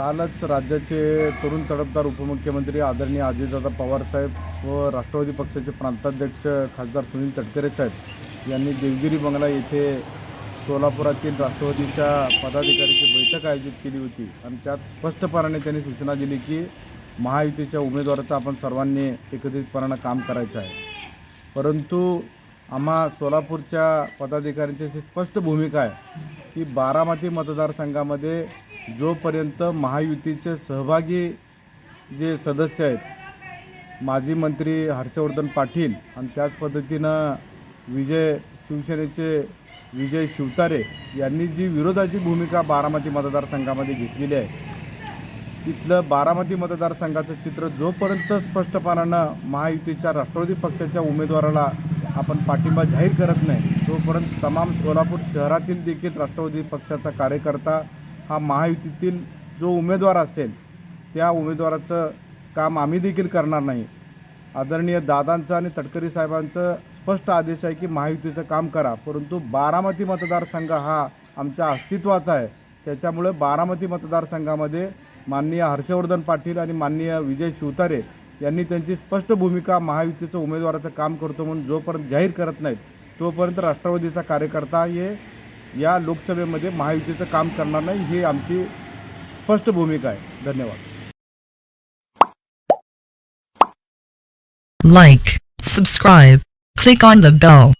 कालच राज्याचे तरुण तडफदार उपमुख्यमंत्री आदरणीय अजितदादा पवार साहेब व राष्ट्रवादी पक्षाचे प्रांताध्यक्ष खासदार सुनील तटकरे साहेब यांनी देवगिरी बंगला येथे सोलापुरातील राष्ट्रवादीच्या पदाधिकाऱ्यांची बैठक आयोजित केली होती आणि त्यात स्पष्टपणे त्यांनी सूचना दिली की महायुतीच्या उमेदवाराचं आपण सर्वांनी एकत्रितपणे काम करायचं आहे। परंतु आम्हा सोलापूरच्या पदाधिकाऱ्यांची अशी स्पष्ट भूमिका आहे की बारामती मतदारसंघामध्ये जोपर्यंत महायुतीचे सहभागी जे सदस्य आहेत, माजी मंत्री हर्षवर्धन पाटील आणि त्याच पद्धतीनं शिवसेनेचे विजय शिवतारे यांनी जी विरोधाची भूमिका बारामती मतदारसंघामध्ये घेतलेली आहे, तिथलं बारामती मतदारसंघाचं चित्र जोपर्यंत स्पष्टपणानं महायुतीच्या राष्ट्रवादी पक्षाच्या उमेदवाराला आपण पाठिंबा जाहीर करत नाही, तोपर्यंत तमाम सोलापूर शहरातील देखील राष्ट्रवादी पक्षाचा कार्यकर्ता हा महायुतीतील जो उमेदवार असेल त्या उमेदवाराचं काम आम्ही देखील करणार नाही। आदरणीय दादांचं आणि तटकरे साहेबांचं स्पष्ट आदेश आहे की महायुतीचं काम करा, परंतु बारामती मतदारसंघ हा आमच्या अस्तित्वाचा आहे। त्याच्यामुळे बारामती मतदारसंघामध्ये माननीय हर्षवर्धन पाटील आणि माननीय विजय शिवतारे यांनी त्यांची स्पष्ट भूमिका महायुतीचं उमेदवाराचं काम करतो म्हणून जोपर्यंत जाहीर करत नाहीत, तोपर्यंत राष्ट्रवादीचा कार्यकर्ता या लोकसभेमध्ये महायुतीचं काम करणार नाही, ही आमची स्पष्ट भूमिका आहे। धन्यवाद। Like, subscribe, click on the bell.